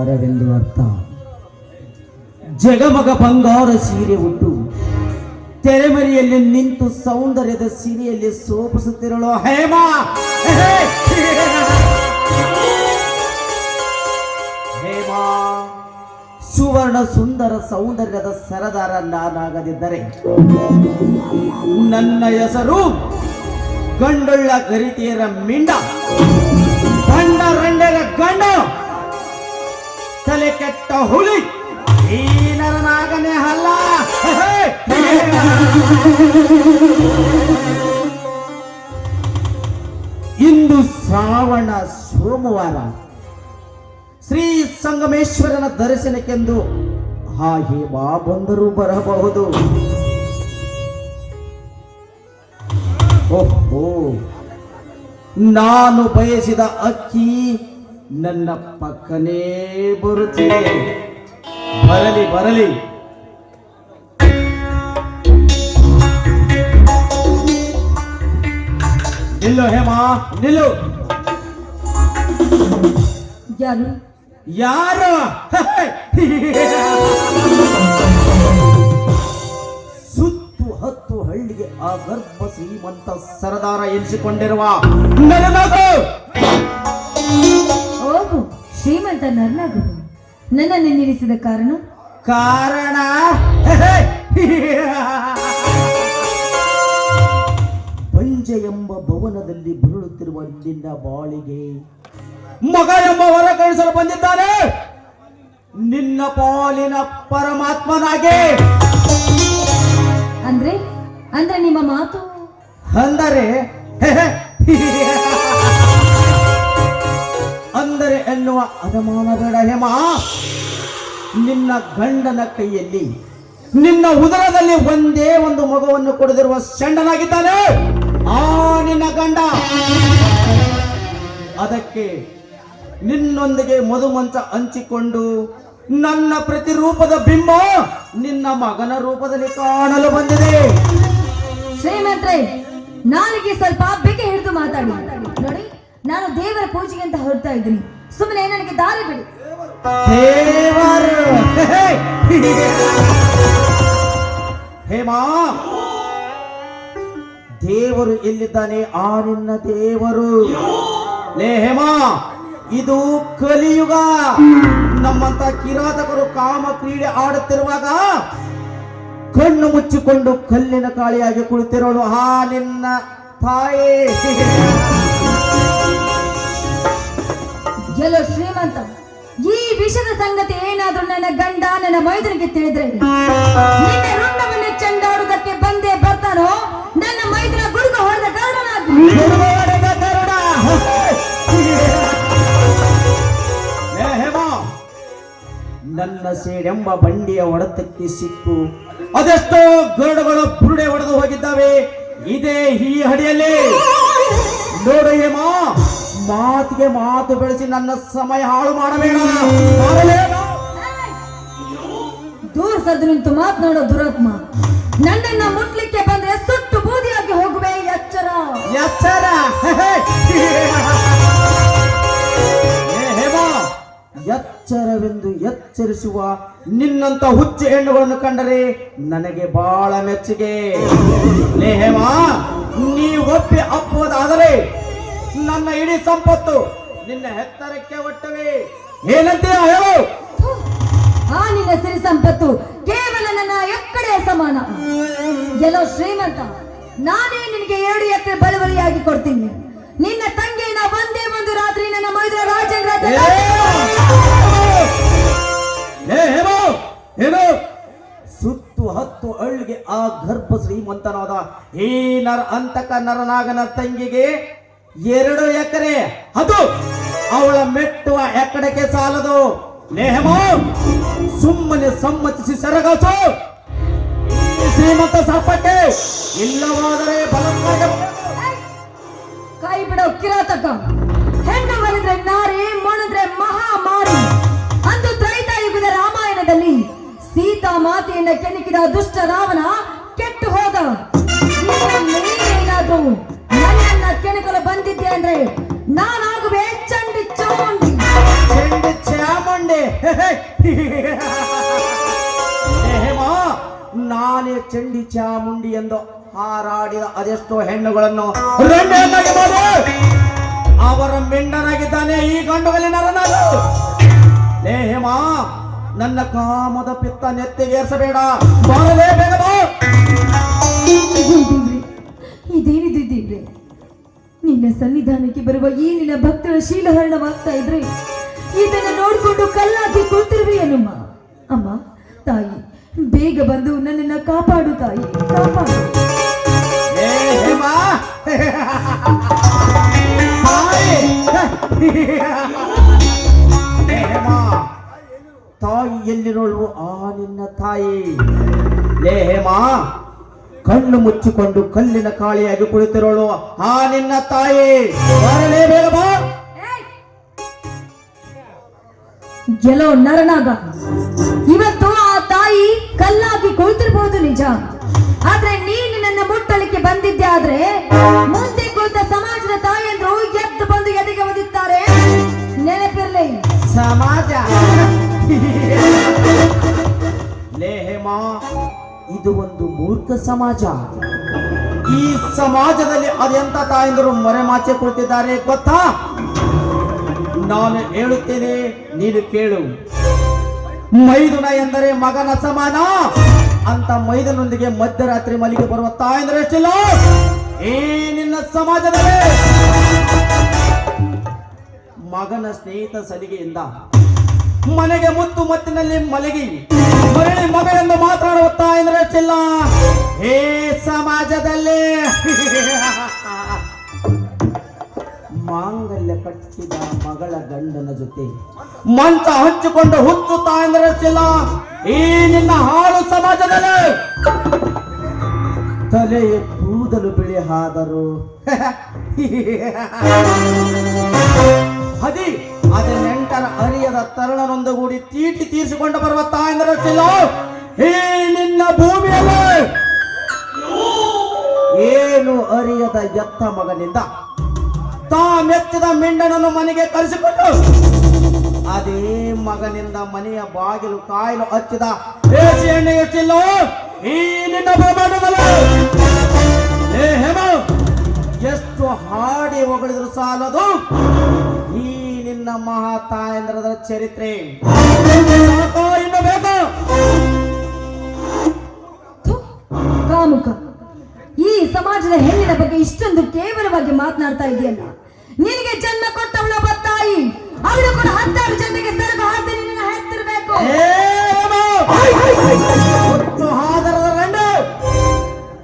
ಶೃಂಗಾರವೆಂದು ಅರ್ಥ. ಜಗಮಗ ಬಂಗಾರ ಸೀರೆ ಉಟ್ಟು ತೆರೆಮರೆಯಲ್ಲಿ ನಿಂತು ಸೌಂದರ್ಯದ ಸೀರೆಯಲ್ಲಿ ಸೋಪಿಸುತ್ತಿರಲು ಹೇಮಾ. ಹೇಮಾ, ಸುವರ್ಣ ಸುಂದರ ಸೌಂದರ್ಯದ ಸರದಾರ ನಾನಾಗದಿದ್ದರೆ ನನ್ನ ಹೆಸರು ಗಂಡುಳ್ಳ ಗರಿತಿಯರ ಮಿಂಡ, ಗಂಡ ರಂಡರ ಗಂಡ, ತಲೆ ಕೆಟ್ಟ ಹುಲಿ ಈ ನರನಾಗನೇ ಅಲ್ಲ. ಇಂದು ಶ್ರಾವಣ ಸೋಮವಾರ, ಶ್ರೀ ಸಂಗಮೇಶ್ವರನ ದರ್ಶನಕ್ಕೆಂದು ಆ ಹೇಮಾ ಬಂದರೂ ಬರಬಹುದು. ಓಹೋ, ನಾನು ಬಯಸಿದ ಅಕ್ಕಿ ನನ್ನ ಪಕ್ಕನೇ ಬರುತ್ತಿದೆ. ಬರಲಿ ಬರಲಿ. ನಿಲ್ಲು ಹೇಮಾ, ನಿಲ್ಲು. ಯಾರು ಯಾರು? ಸುತ್ತು ಹತ್ತು ಹಳ್ಳಿಗೆ ಆ ಗರ್ಭ ಶ್ರೀಮಂತ ಸರದಾರ ಎನಿಸಿಕೊಂಡಿರುವ ನರನಾಗು. ಓಹೋ, ಶ್ರೀಮಂತ ನರನಾಗು ನನ್ನನ್ನು ನಿಲ್ಲಿಸಿದ ಕಾರಣ ಪಂಜ ಎಂಬ ಭವನದಲ್ಲಿ ಬರುಳುತ್ತಿರುವ ನಿನ್ನ ಬಾಳಿಗೆ ಮಗ ಎಂಬ ವರ ಕಳಿಸಲು ಬಂದಿದ್ದಾನೆ. ನಿನ್ನ ಪಾಲಿನ ಪರಮಾತ್ಮನಾಗೆ. ಅಂದ್ರೆ ಅಂದ್ರೆ ನಿಮ್ಮ ಮಾತು ಅಂದರೆ ಅಂದರೆ ಎನ್ನುವ ಅನುಮಾನ ಬೇಡ ಹೇಮಾ. ನಿನ್ನ ಗಂಡನ ಕೈಯಲ್ಲಿ ನಿನ್ನ ಉದರದಲ್ಲಿ ಒಂದೇ ಒಂದು ಮಗುವನ್ನು ಕೊಡದಿರುವ ಷಂಡನಾಗಿದ್ದಾನೆ ಆ ನಿನ್ನ ಗಂಡ. ಅದಕ್ಕೆ ನಿನ್ನೊಂದಿಗೆ ಮಧುಮಂಚ ಹಂಚಿಕೊಂಡು ನನ್ನ ಪ್ರತಿರೂಪದ ಬಿಂಬ ನಿನ್ನ ಮಗನ ರೂಪದಲ್ಲಿ ಕಾಣಲು ಬಂದಿದೆ. ಶ್ರೀಮಂತ್ರೆ, ನಾಲಿಗೆ ಸ್ವಲ್ಪ ಬೆಕ್ಕೆ ಹಿಡಿದು ಮಾತಾಡಿ. ನೋಡಿ, ನಾನು ದೇವರ ಪೂಜೆಗೆ ಅಂತ ಹೊರಡ್ತಾ ಇದ್ದೀನಿ. ಸುಮ್ಮನೆ ನನಗೆ ದಾರಿ ಬಿಡಿ. ದೇವರು ಹೇಮಾ, ದೇವರು ಎಲ್ಲಿದ್ದಾನೆ? ಆ ನಿನ್ನ ದೇವರು. ಲೇ ಹೇಮಾ, ಇದು ಕಲಿಯುಗ. ನಮ್ಮಂತ ಕಿರಾತಕರು ಕಾಮ ಕ್ರೀಡೆ ಆಡುತ್ತಿರುವಾಗ ಕಣ್ಣು ಮುಚ್ಚಿಕೊಂಡು ಕಲ್ಲಿನ ಕಾಳಿಯಾಗಿ ಕುಳಿತಿರೋಳು ಆ ನಿನ್ನ ತಾಯಿ. ಎಲ್ಲೋ ಶ್ರೀಮಂತ, ಈ ವಿಷದ ಸಂಗತಿ ಏನಾದ್ರೂ ನನ್ನ ಗಂಡ ನನ್ನ ಮೈದನಿಗೆ ತಿಳಿದ್ರೆ ನಿನ್ನ ರುಂಡವನ್ನು ಚೆಂಡಾಡುವುದಕ್ಕೆ ಬಂದೇ ಬರ್ತಾನೋ ನನ್ನ ಮೈದನ ಗುಡುಗ ಹೊಡೆದ ಗರುಡನಾಗಿ. ನನ್ನ ಸೇಡೆಂಬ ಬಂಡಿಯ ಹೊಡೆತಕ್ಕೆ ಸಿಕ್ಕು ಅದೆಷ್ಟೋ ಗರುಡುಗಳು ಬುರುಡೆ ಹೊಡೆದು ಹೋಗಿದ್ದಾವೆ ಇದೇ ಈ ಹಡಿಯಲ್ಲಿ. ನೋಡು ಹೇಮಾ, ಮಾತಿಗೆ ಮಾತು ಬೆಳೆಸಿ ನನ್ನ ಸಮಯ ಹಾಳು ಮಾಡಬೇಡ. ದೂರ ಸದ್ದು ನಿಂತು ಮಾತನಾಡೋ ದುರಾತ್ಮ, ನನ್ನನ್ನ ಮುಟ್ಲಿಕ್ಕೆ ಬಂದ್ರೆ ಸುಟ್ಟು ಬೂದಿಯಾಗಿ ಹೋಗುವೆ. ಎಚ್ಚರ ಎಚ್ಚರ. ಹೇಮಾ, ಎಚ್ಚರವೆಂದು ಎಚ್ಚರಿಸುವ ನಿನ್ನಂತ ಹುಚ್ಚು ಹೆಣ್ಣುಗಳನ್ನು ಕಂಡರೆ ನನಗೆ ಬಹಳ ಮೆಚ್ಚುಗೆ. ಲೇ ಹೇಮಾ, ನೀ ಒಪ್ಪಿ ಅಪ್ಪುವುದಾದರೆ ನನ್ನ ಇಡೀ ಸಂಪತ್ತು ನಿನ್ನ ಹೆತ್ತರಕ್ಕೆ ಒಟ್ಟವೆ. ಏನಂತೀಯ ಹೇಳು? ಆ ನಿನ್ನ ಸಿರಿ ಸಂಪತ್ತು ಕೇವಲ ನನ್ನ ಎಕ್ಕಡೆ ಸಮಾನ. ಎಲ್ಲೋ ಶ್ರೀಮಂತ, ನಾನೇ ನಿನಗೆ 2 ಎಕರೆ ಬಳುವಳಿಯಾಗಿ ಕೊಡ್ತೀನಿ. ನಿನ್ನ ತಂಗಿನ ಒಂದೇ ಒಂದು ರಾತ್ರಿ ನನ್ನ ಮೈದ್ರ ರಾಜೇಂದ್ರ ಏನು ಸುತ್ತು ಹತ್ತು ಹಳ್ಳಿಗೆ ಆ ಗರ್ಭ ಶ್ರೀಮಂತನಾದ ಈ ಅಂತಕ ನರನಾಗನ ತಂಗಿಗೆ 2 ಎಕರೆ, ಅದು ಅವಳ ಮೆಟ್ಟುವ ಎಕ್ಕಡಕ್ಕೆ ಸಾಲದು. ನೇಹಮೋ, ಸುಮ್ಮನೆ ಸಮ್ಮತಿಸಿ ಸರಗಾಸು ಶ್ರೀಮಂತ ಸಾಪಟ್ಟೆ, ಇಲ್ಲವಾದರೆ ಬಲವಾಗಿ ಕೈ ಬಿಡೋ ಕಿರಾತಕ. ಹೆಣ್ಣು ಮರಿದ್ರೆ ನಾರಿ, ಮುಣಿದ್ರೆ ಮಹಾಮಾರಿ. ಅಂದು ತ್ರೈತಾಯುಗದ ರಾಮಾಯಣದಲ್ಲಿ ಸೀತಾ ಮಾತೆಯನ್ನ ಕೆಣಕಿದ ದುಷ್ಟ ರಾವಣ ಕೆಟ್ಟು ಹೋದ. ಏನಾದ್ರೂ ನನ್ನನ್ನ ಕೆಣಕಲು ಬಂದಿದ್ದೆ ಅಂದ್ರೆ ನಾನಾಗುವೆ ಚಂಡಿ ಚಾಮುಂಡಿ. ಚಂಡಿ ಚಾಮುಂಡಿ. ಮುಂದೆ ಹೇಮಾ, ನಾನೇ ಚಂಡಿ ಚಾಮುಂಡಿ ಎಂದು ಹಾರಾಡಿದ ಅದೆಷ್ಟೋ ಹೆಣ್ಣುಗಳನ್ನು ರೆಂಡೆಯನ್ನಾಗಿ ಮಾಡಿ ಅವರ ಮೆಂಡನಾಗಿದ್ದಾನೆ ಈ ಗಂಡುಗಲಿ ನರನಾಡು. ಲೇ ಹೇಮಾ, ನನ್ನ ಕಾಮದ ಪಿತ್ತ ನೆತ್ತಿಗೇರಿಸಬೇಡ, ಬಾರಲೇ ಬೇಗ ಬಾ. ಇದೇನಿದ್ದೀವ್ರಿ, ನಿನ್ನ ಸನ್ನಿಧಾನಕ್ಕೆ ಬರುವ ಈ ನಿನ್ನ ಭಕ್ತರ ಶೀಲಹರಣವಾಗ್ತಾ ಇದ್ರೆ ಇದನ್ನ ನೋಡ್ಕೊಂಡು ಕಲ್ಲಾಗಿ ಕೂತಿರುವೆಯೇನಮ್ಮ. ಅಮ್ಮ ತಾಯಿ, ಬೇಗ ಬಂದು ನನ್ನನ್ನ ಕಾಪಾಡು ತಾಯಿ, ಕಾಪಾಡು. ಲೇ ಹೇಮಾ, ಹೇಮಾ, ತಾಯಿ ಎಲ್ಲಿರೋಳು ಆ ನಿನ್ನ ತಾಯಿ? ಲೇ ಹೇಮಾ, ಕಣ್ಣು ಮುಚ್ಚಿಕೊಂಡು ಕಲ್ಲಿನ ಕಾಳಿಯಾಗಿ ಕುಳಿತಿರೋಳು ಆ ನಿನ್ನ ತಾಯಿ. ಬರಲೇ ಬೇಗ ಬಾ. ಗೆಲೋ ನರನಾಗ, ಇವತ್ತು ಆ ತಾಯಿ ಕಲ್ಲಾಗಿ ಕುಳಿತಿರ್ಬಹುದು ನಿಜ, ಆದ್ರೆ ನೀನು ನನ್ನ ಮುಟ್ಟಲಿಕ್ಕೆ ಬಂದಿದ್ದೆ ಆದ್ರೆ ಮುಂದೆ ಕುಳಿತ ಸಮಾಜದ ತಾಯಿಯಂದ್ರು ಎದ್ದು ಬಂದು ಎದೆಗೆ ಒದಿತಾರೆ, ನೆನಪಿರ್ಲಿ. ಸಮಾಜ ಲೇ ಹೇಮಾ, ಇದು ಒಂದು ಮೂರ್ಖ ಸಮಾಜ. ಈ ಸಮಾಜದಲ್ಲಿ ಅದೆಂತ ತಾಯಂದರು ಮರೆಮಾಚೆ ಕುಳಿತಿದ್ದಾರೆ ಗೊತ್ತಾ? ನಾನು ಹೇಳುತ್ತೇನೆ, ನೀನು ಕೇಳು. ಮೈದುನ ಎಂದರೆ ಮಗನ ಸಮಾನ ಅಂತ ಮೈದನೊಂದಿಗೆ ಮಧ್ಯರಾತ್ರಿ ಮಲಿಗೆ ಬರುವ ತಾಯಂದ್ರೆ ಎಷ್ಟಿಲ್ಲ ಈ ನಿನ್ನ ಸಮಾಜದಲ್ಲಿ. ಮಗನ ಸ್ನೇಹಿತ ಸಲಿಗೆಯಿಂದ ಮನೆಗೆ ಮುತ್ತು ಮತ್ತಿನಲ್ಲಿ ಮಲಗಿ ಮರಳಿ ಮಗ ಎಂದು ಮಾತನಾಡುವ ತಾಯಂದ್ರೆ ಎಷ್ಟಿಲ್ಲ ಈ ಸಮಾಜದಲ್ಲಿ. ಮಾಂಗಲ್ಯ ಕಟ್ಟಿದ ಮಗಳ ಗಂಡನ ಜೊತೆ ಮಂಚ ಹಂಚಿಕೊಂಡು ಹುಚ್ಚುತ್ತಾ ಎಂದರಷ್ಟಿಲ್ಲ ಈ ನಿನ್ನ ಹಾಳು ಸಮಾಜದಲ್ಲಿ. ತಲೆಯ ಕೂದಲು ಬಿಳಿ ಆದರು ಅದೇ ನೆಂಟರ ಅರಿಯದ ತರುಣನೊಂದುಗೂಡಿ ತೀಟಿ ತೀರಿಸಿಕೊಂಡು ಬರುವ ತಾಯಂದರಷ್ಟಿಲ್ಲ ಈ ನಿನ್ನ ಭೂಮಿಯಲ್ಲಿ. ಏನು ಅರಿಯದ ಎತ್ತ ಮಗನಿಂದ ತಾ ಮೆಚ್ಚಿದ ಮಿಂಡನನ್ನು ಮನೆಗೆ ಕರೆಸಿಕೊಂಡು ಅದೇ ಮಗನಿಂದ ಮನೆಯ ಬಾಗಿಲು ಕಾಯಲು ಹಚ್ಚಿದ ಬೇಸಿ ಎಣ್ಣೆ ಎಷ್ಟಿಲ್ಲ ಈ ನಿನ್ನ ಬ್ರಹ್ಮಾಂಡದಲ್ಲಿ. ಎಷ್ಟು ಹಾಡಿ ಹೊಗಳಿದ್ರು ಸಾಲದು ಈ ನಿನ್ನ ಮಹಾ ತಾಯಂದ್ರದ ಚರಿತ್ರೆ. ಇನ್ನು ಬೇಕು ಕಾಮುಕ, ಈ ಸಮಾಜದ ಹೆಣ್ಣಿನ ಬಗ್ಗೆ ಇಷ್ಟೊಂದು ಕೇವಲವಾಗಿ ಮಾತನಾಡ್ತಾ ಇದೆಯಲ್ಲ. ನಿನಗೆ ಜನ್ಮ ಕೊಟ್ಟವಳ ತಾಯಿ, ಅವಳು ಕೂಡ 10 ಜನರಿಗೆ ಸರಕು ಹಾಕಿ ನಿನ್ನ ಹೆತ್ತಿರಬೇಕು.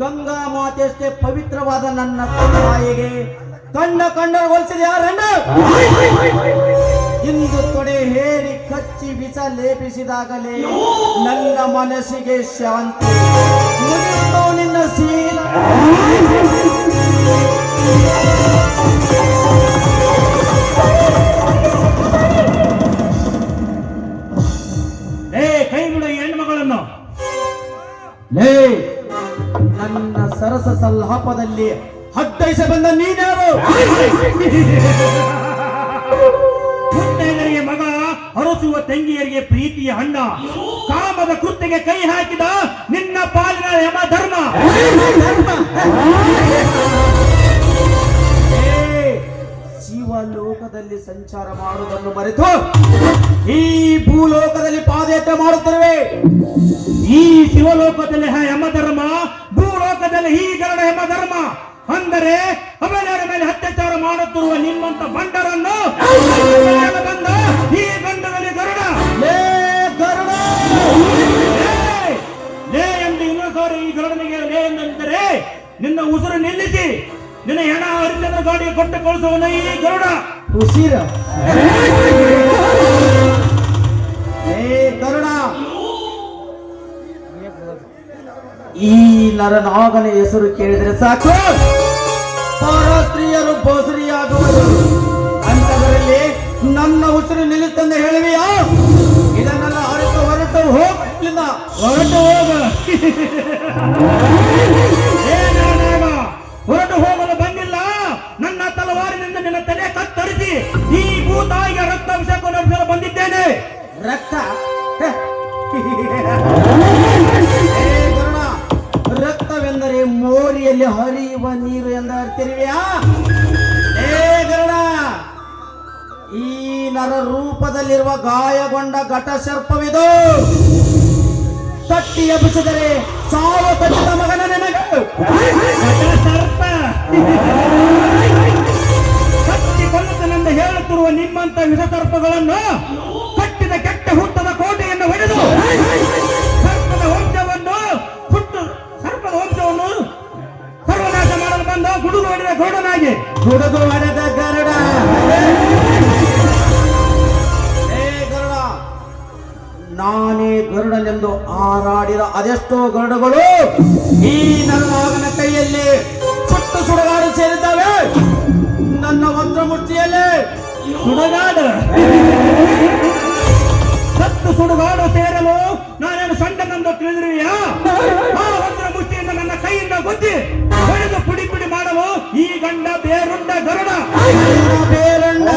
ಗಂಗಾ ಮಾತೆಯಷ್ಟೇ ಪವಿತ್ರವಾದ ನನ್ನ ತಾಯಿಗೆ ಕಂಡ ಹೋಲಿಸಿದ ಯಾರಣ್ಣ? ಇಂದು ತೊಡೆ ಹೇರಿ ಕಚ್ಚಿ ವಿಷ ಲೇಪಿಸಿದಾಗಲೇ ನನ್ನ ಮನಸ್ಸಿಗೆ ಶಾಂತಿ ಮುಗಿಯಿತು ನಿನ್ನ ಶೀಲ. ಕೈ ಬಿಡು ಈ ಹೆಣ್ಮಗಳನ್ನು. ನನ್ನ ಸರಸ ಸಲ್ಲಾಪದಲ್ಲಿ ಹತ್ತೈಸ ಬಂದ ನೀನ್ಯಾರು? ಮುತ್ತೈದರಿಗೆ ಮಗ, ಹರಸುವ ತಂಗಿಯರಿಗೆ ಪ್ರೀತಿಯ ಅಣ್ಣ, ಕಾಮದ ಕೃತ್ಯಕ್ಕೆ ಕೈ ಹಾಕಿದ ನಿನ್ನ ಪಾಲಿನ ಯಮ ಧರ್ಮ. ಶಿವಲೋಕದಲ್ಲಿ ಸಂಚಾರ ಮಾಡುವುದನ್ನು ಮರೆತು ಈ ಭೂಲೋಕದಲ್ಲಿ ಪಾದಯಾತ್ರೆ ಮಾಡುತ್ತಿರುವೆ. ಈ ಶಿವಲೋಕದಲ್ಲಿ ಯಮಧರ್ಮ, ಭೂಲೋಕದಲ್ಲಿ ಈ ಗರುಡ ಯಮಧರ್ಮ. ಅಂದರೆ ಅಬಲೆಯರ ಮೇಲೆ ಅತ್ಯಾಚಾರ ಮಾಡುತ್ತಿರುವ ನಿಮ್ಮಂತ ಬಂಡರನ್ನು ಬಂದ ಈ ಗಂಡದಲ್ಲಿ ಗರುಡ ಲೇ ಎಂದು ಇನ್ನೊಂದು ಸಾರಿ ಈ ಗರುಡನಿಗೆ ಲೇ ಎಂದರೆ ನಿನ್ನ ಉಸಿರು ನಿಲ್ಲಿಸಿ ನಿನ್ನ ಹೆಣ ಹರಿಚಂದ್ರ ಗಾಡಿಗೆ ಕೊಟ್ಟು ಕಳಿಸುವನ ಈ ಗರುಡ. ಉಸಿರ ಗರುಡ, ಈ ನರನಾಗನ ಹೆಸರು ಕೇಳಿದರೆ ಸಾಕು ಪರಸ್ತ್ರೀಯರು ಬೋಸರಿಯಾಗುವುದು. ಅಂತದರಲ್ಲಿ ನನ್ನ ಉಸಿರು ನಿಲ್ಲಿಸ್ತಂದು ಹೇಳುವೆಯಾ? ಇದನ್ನೆಲ್ಲ ಹೊರಟು ಹೋಗ್ಲಿಲ್ಲ, ಹೊರಟು ಹೋಗ. ಹೊರಟು ಹೋಗಲು ಬಂದಿಲ್ಲ. ನನ್ನ ತಲವಾರಿನಿಂದ ನಿನ್ನ ತಲೆ ಕತ್ತರಿಸಿ ಈ ಭೂತಾಯಿಗೆ ರಕ್ತಾಭಿಷೇಕ ನಡೆಸಲು ಬಂದಿದ್ದೇನೆ. ರಕ್ತ ಹೆ. ಏ ಗರುಡ, ರಕ್ತವೆಂದರೆ ಮೋರಿಯಲ್ಲಿ ಹರಿಯುವ ನೀರು ಎಂದು ಅರ್ಥಿರುವೆಯಾ? ಏ ಗರುಡ, ಈ ನರ ರೂಪದಲ್ಲಿರುವ ಗಾಯಗೊಂಡ ಘಟ ಸರ್ಪವಿದು. ತಟ್ಟಿ ಎಬ್ಬಿಸಿದರೆ ಸಾವು ತಟ್ಟಿದ ಮಗನ ನಿನಗೆ. ಸರ್ಪ ಕಟ್ಟಿ ಕೊಲ್ಲತನೆಂದು ಹೇಳುತ್ತಿರುವ ನಿಮ್ಮಂತ ವಿಷ ಸರ್ಪಗಳನ್ನು ಕಟ್ಟಿದ ಕೆಟ್ಟ ಹುಟ್ಟದ ಕೋಟೆಯನ್ನು ಹೊಡೆದು ಸರ್ಪದ ವಂಶವನ್ನು ಸರ್ವನಾಶ ಮಾಡಲು ಬಂದ ಗುಡುಗು ಹೊಡೆದ ಗೌಡನಾಗಿ ಹುಡುಗು ಹೊಡೆದ ಗರುಡ. ಏ ಗರುಡ, ನಾನೇ ಗರುಡನೆಂದು ಹಾರಾಡಿದ ಅದೆಷ್ಟೋ ಗರುಡಗಳು ಈ ನನ್ನ ಮಗನ ಕೈಯಲ್ಲಿ ಸುಟ್ಟು ಸುಡುಗಾಡು ಸೇರಿದ್ದಾವೆ. ನನ್ನ ವಜ್ರಮೂರ್ತಿಯಲ್ಲಿ ಸುಡುಗಾಡು ಸತ್ತು ಸುಡುಗಾಡು ಸೇರಲು ನಾನೇನು ಸಣ್ಣನೆಂದು ತಿಳಿದಿರುವೆಯಾ? ಆ ವಜ್ರ ಮುಷ್ಟಿಯಿಂದ ನನ್ನ ಕೈಯಿಂದ ಗುದ್ದಿ ಹೊಡೆದು ಪುಡಿ ಪುಡಿ ಮಾಡಲು ಈ ಗಂಡ ಬೇರುಂಡ ಗರುಡ. ಬೇರಣ್ಣ.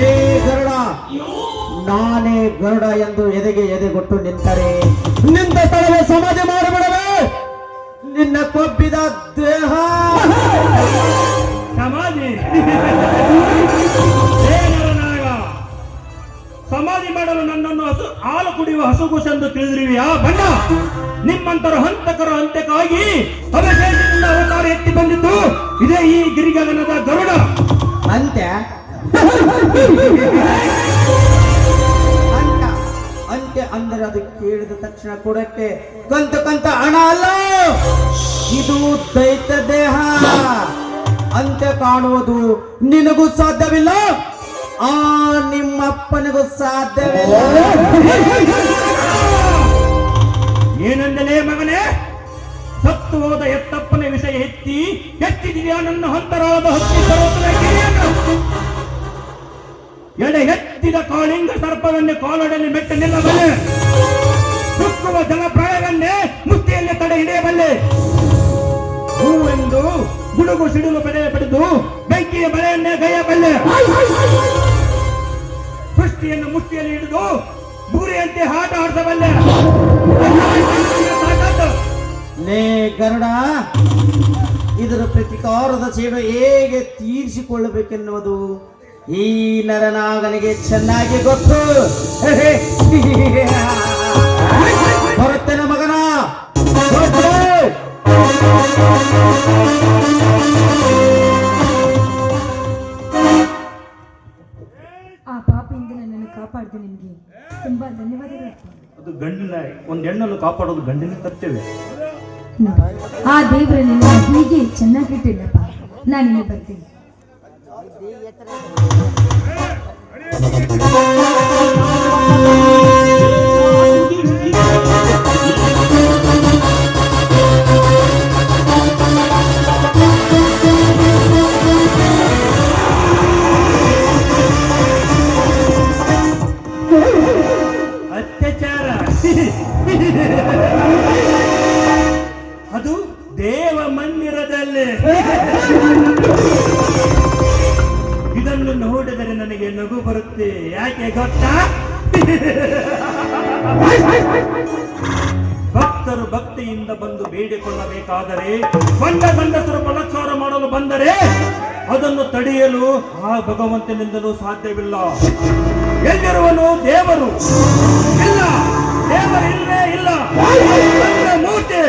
ಏ ಗರುಡ, ನಾನೇ ಗರುಡ ಎಂದು ಎದೆಗೆ ಎದೆಗೊಟ್ಟು ನಿಂತರೆ ನಿಂತ ಸ್ಥಳವೇ ಸಮಾಧಿ ಮಾಡಿಬಿಡವೆ. ನಿನ್ನ ಕೊಬ್ಬಿದ ದೇಹ ಸಮಾಧಿ ಏನರನಾಗ ಸಮಾಧಿ ಮಾಡಲು ನನ್ನನ್ನು ಹಾಲು ಕುಡಿಯುವ ಹಸುಗುಸೆಂದು ತಿಳಿದಿರುವೆಯಾ? ಬಣ್ಣ ನಿಮ್ಮಂತರ ಹಂತಕರ ಅಂತ್ಯಕ್ಕಾಗಿ ಅವಶೇಷದಿಂದ ಅವತಾರ ಎತ್ತಿ ಬಂದಿದ್ದು ಇದೇ ಈ ಗಿರಿಗಗನದ ಗರುಡ. ಅಂತ್ಯ ಅಂತ್ಯ ಅಂದರೆ ಅದು ಕೇಳಿದ ತಕ್ಷಣ ಕೊಡಕ್ಕೆ ಕಂತ ಹಣ ಅಲ್ಲ, ಇದು ದೈತ್ಯ ದೇಹ. ಅಂತ್ಯ ಕಾಣುವುದು ನಿನಗೂ ಸಾಧ್ಯವಿಲ್ಲ, ಆ ನಿಮ್ಮಪ್ಪನಿಗೂ ಸಾಧ್ಯವಿಲ್ಲ. ಏನಂದಲೇ ಮಗನೇ? ಸತ್ತು ಹೋದ ಎತ್ತಪ್ಪನ ವಿಷಯ ಎತ್ತಿದೆಯಾ ನನ್ನ ಹಂತರಾದ ಹತ್ತಿ ಪರ್ವತದ ಗಿರಿಯನ್ನು? ಎಡೆ ಎತ್ತಿದ ಕಾಳಿಂಗ ಸರ್ಪವನ್ನೇ ಕಾಲೊಡನೆ ಮೆಟ್ಟ ನಿಲ್ಲಬಲ್ಲೆ, ಸುಕ್ಕುವ ಜಲಪ್ರಾಯವನ್ನೇ ಮುಷ್ಟಿಯಲ್ಲಿ ತಡೆ ಹಿಡಿಯಬಲ್ಲೆ. ಹೂವೆಂದು ಗುಡುಗು ಸಿಡಿಲು ಪಡೆದು ಬೆಂಕಿಯ ಮಳೆಯನ್ನೇ ಗೈಯಬಲ್ಲೆ. ಸೃಷ್ಟಿಯನ್ನು ಮುಷ್ಟಿಯಲ್ಲಿ ಹಿಡಿದು ಬೂರಿಯಂತೆ ಆಟ ಆಡಿಸಬಲ್ಲೆ. ಲೇ ಗರುಡ, ಇದರ ಪ್ರತಿಕಾರದ ಸೇವೆ ಹೇಗೆ ತೀರಿಸಿಕೊಳ್ಳಬೇಕೆನ್ನುವುದು ಈ ನರನಾಗನಿಗೆ ಚೆನ್ನಾಗಿ ಗೊತ್ತು. ಬರುತ್ತೇನೆ ಮಗನ. ಆ ಪಾಪಿಯಿಂದ ನನ್ನನ್ನು ಕಾಪಾಡಿದ ನಿಮಗೆ ತುಂಬಾ ಧನ್ಯವಾದಗಳು. ಅದು ಗಂಡಿನ ಒಂದು ಹೆಣ್ಣನ್ನು ಕಾಪಾಡೋದು ಗಂಡಿನ ಕರ್ತವ್ಯ. ಆ ದೇವರ ನಿನ್ನ ಹೀಗೆ ಚೆನ್ನಾಗಿಟ್ಟಿಲ್ಲಪ್ಪ. ನಾನಿನ್ನು ಬರ್ತೀನಿ. ಅತ್ಯಾಚಾರ ಅದು ದೇವ ಮಂದಿರದಲ್ಲಿ. ಇದನ್ನು ನೋಡಿದರೆ ನನಗೆ ನಗು ಬರುತ್ತೆ. ಯಾಕೆ ಗೊತ್ತಾ? ಭಕ್ತರು ಭಕ್ತಿಯಿಂದ ಬಂದು ಬೇಡಿಕೊಳ್ಳಬೇಕಾದರೆ ಗಂಡಸರು ಬಲಾತ್ಕಾರ ಮಾಡಲು ಬಂದರೆ ಅದನ್ನು ತಡೆಯಲು ಆ ಭಗವಂತನಿಂದಲೂ ಸಾಧ್ಯವಿಲ್ಲ. ಎಲ್ಲಿರುವನು ದೇವರು? ಇಲ್ಲ, ದೇವರಿಲ್ಲವೇ ಇಲ್ಲ. ಮೂರ್ತಿ